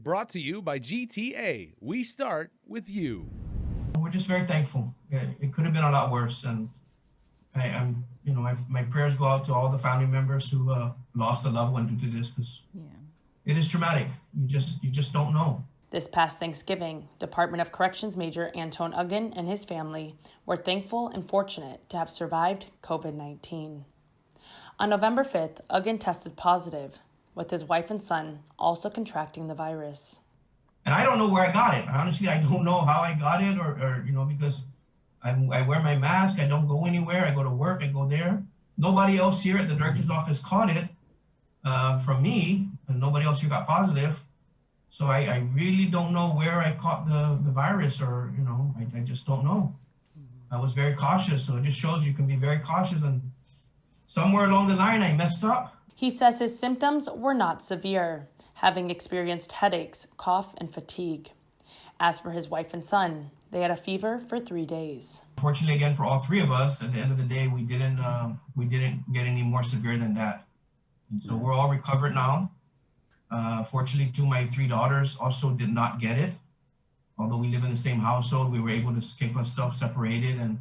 Brought to you by GTA. We start with you. We're just very thankful. It could have been a lot worse, and my prayers go out to all the family members who lost a loved one due to this, because it is traumatic. You just don't know. This past Thanksgiving, Department of Corrections Major Antone Aguon and his family were thankful and fortunate to have survived COVID-19. On November 5th, Aguon tested positive, with his wife and son also contracting the virus. And I don't know where I got it. Honestly, I don't know how I got it, or because I wear my mask, I don't go anywhere, I go to work, I go there. Nobody else here at the director's office caught it from me, and nobody else here got positive. So I really don't know where I caught the virus, or, I just don't know. I was very cautious, so it just shows you can be very cautious, and somewhere along the line I messed up. He says his symptoms were not severe, having experienced headaches, cough, and fatigue. As for his wife and son, they had a fever for 3 days. Fortunately, again, for all three of us, at the end of the day, we didn't get any more severe than that. And so we're all recovered now. Fortunately, my three daughters also did not get it. Although we live in the same household, we were able to keep ourselves separated and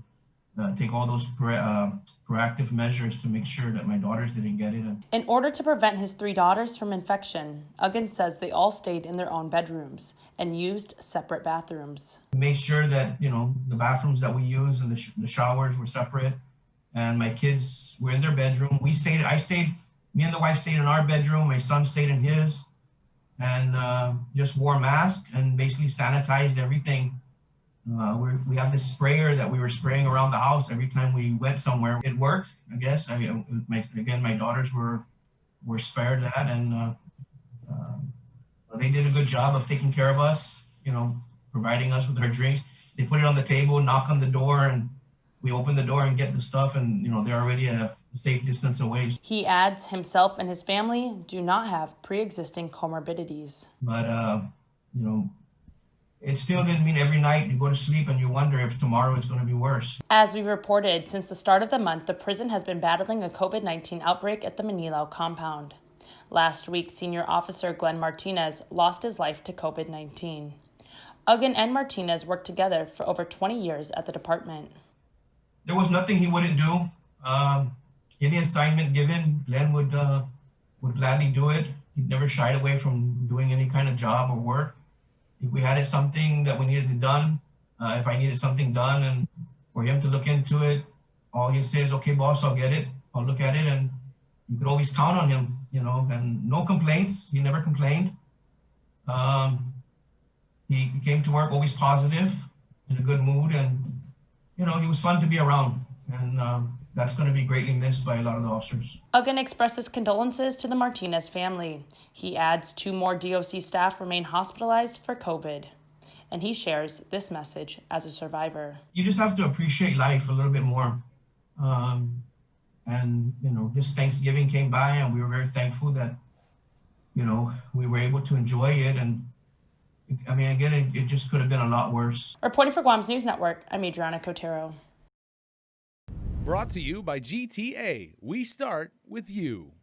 take all those proactive measures to make sure that my daughters didn't get it. In order to prevent his three daughters from infection, Aguon says they all stayed in their own bedrooms and used separate bathrooms. We made sure that, the bathrooms that we use and the showers were separate, and my kids were in their bedroom. Me and the wife stayed in our bedroom, my son stayed in his, and just wore masks and basically sanitized everything. We have this sprayer that we were spraying around the house every time we went somewhere. It worked, I guess. My daughters were spared that, and they did a good job of taking care of us, providing us with our drinks. They put it on the table, knock on the door, and we open the door and get the stuff, and they're already a safe distance away. He adds himself and his family do not have pre-existing comorbidities. But, it still didn't mean every night you go to sleep and you wonder if tomorrow it's going to be worse. As we reported, since the start of the month, the prison has been battling a COVID-19 outbreak at the Manilao compound. Last week, Senior Officer Glenn Martinez lost his life to COVID-19. Aguon and Martinez worked together for over 20 years at the department. There was nothing he wouldn't do. Any assignment given, Glenn would gladly do it. He never shied away from doing any kind of job or work. If we had something that we needed done, if I needed something done and for him to look into it, all he'd say is, "Okay, boss, I'll get it. I'll look at it." And you could always count on him, and no complaints. He never complained. He came to work always positive, in a good mood, and, he was fun to be around. And that's going to be greatly missed by a lot of the officers. Aguon expresses condolences to the Martinez family. He adds 2 more DOC staff remain hospitalized for COVID. And he shares this message as a survivor. You just have to appreciate life a little bit more. This Thanksgiving came by, and we were very thankful that, we were able to enjoy it. And again, it just could have been a lot worse. Reporting for Guam's News Network, I'm Major Antone Aguon. Brought to you by GTA. We start with you.